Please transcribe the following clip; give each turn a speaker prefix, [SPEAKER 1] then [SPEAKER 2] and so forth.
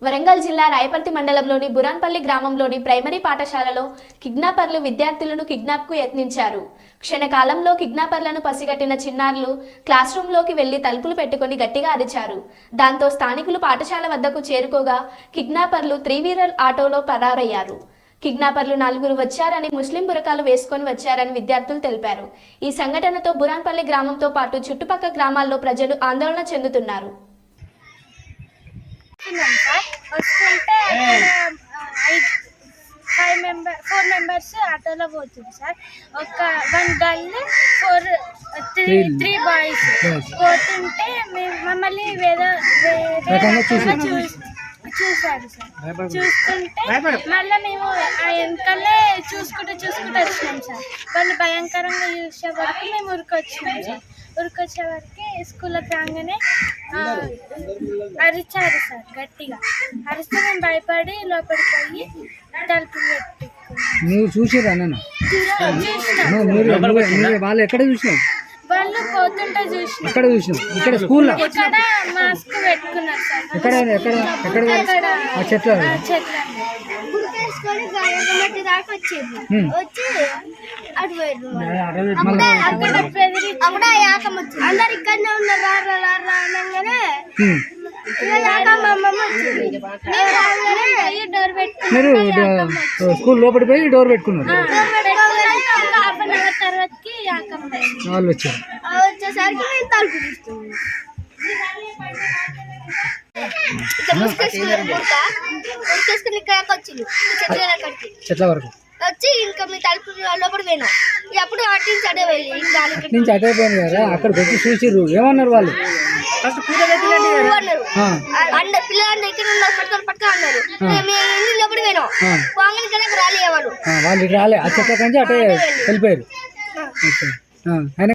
[SPEAKER 1] వరంగల్ జిల్లా రాయపర్తి మండలంలోని బురాన్పల్లి గ్రామంలోని ప్రైమరీ పాఠశాలలో కిడ్నాపర్లు విద్యార్థులను కిడ్నాప్కు యత్నించారు. క్షణకాలంలో కిడ్నాపర్లను పసిగట్టిన చిన్నారులు క్లాస్ రూమ్లోకి వెళ్లి తలుపులు పెట్టుకుని గట్టిగా అరిచారు. దాంతో స్థానికులు పాఠశాల వద్దకు చేరుకోగా కిడ్నాపర్లు త్రివీలర్ ఆటోలో పరారయ్యారు. కిడ్నాపర్లు 4 వచ్చారని, ముస్లిం బురకాలు వేసుకొని వచ్చారని విద్యార్థులు తెలిపారు. ఈ సంఘటనతో బురాన్పల్లి గ్రామంతో పాటు చుట్టుపక్కల గ్రామాల్లో ప్రజలు ఆందోళన చెందుతున్నారు.
[SPEAKER 2] వస్తుంటే 4 మెంబర్స్ ఆటోలో పోతుంది సార్. ఒక 1 గర్ల్ 3 బాయ్స్ పోతుంటే మమ్మల్ని చూసారు సార్. చూస్తుంటే మళ్ళీ మేము ఆ వెనకాలే చూసుకుంటూ వచ్చినాం సార్. వాళ్ళు భయంకరంగా చూసే వరకు మేము ఉరికొచ్చినాం సార్. ఉరికొచ్చే వరకు స్కూల్లోకి రాగానే అరిచారు సార్. గట్టిగా అరిస్తే మేము భయపడి లోపలికి పోయి తలుపులు పెట్టుకున్నాం.
[SPEAKER 3] చూసారా వాళ్ళు ఎక్కడ చూసినావు?
[SPEAKER 2] వాళ్ళు పోతుంటే చూసినాం.
[SPEAKER 3] ఎక్కడ చూసినావు? ఇక్కడ స్కూల్లో
[SPEAKER 2] ఇక్కడ మాస్క్ పెట్టుకున్నారు సార్.
[SPEAKER 3] ఎక్కడ చెట్ల
[SPEAKER 2] అందరు ఇక్కడనే ఉన్నారు.
[SPEAKER 3] మీరు స్కూల్ లోపలి పోయి డోర్ పెట్టుకున్నారు.
[SPEAKER 2] తర్వాతకి
[SPEAKER 3] వాళ్ళు
[SPEAKER 2] వచ్చేసరికి మేము తలుపు తీస్తున్నాం.
[SPEAKER 3] చెట్ల వరకు
[SPEAKER 2] వచ్చి ఇంకా మీ తలుపు లోపల పోయినా. అప్పుడు అటు
[SPEAKER 3] నుంచి అటే పోయింది కదా. అక్కడికి వచ్చి చూసిర్రు, ఏమన్నారు వాళ్ళు?
[SPEAKER 2] పిల్లలు ఇక్కడ ఉన్నారు, పట్టుకొని అన్నారు. లోపలికి పోయినాం. వాళ్ళు
[SPEAKER 3] రాలే, ఆ చెట్ల కంచి అటే వెళ్ళిపోయారు.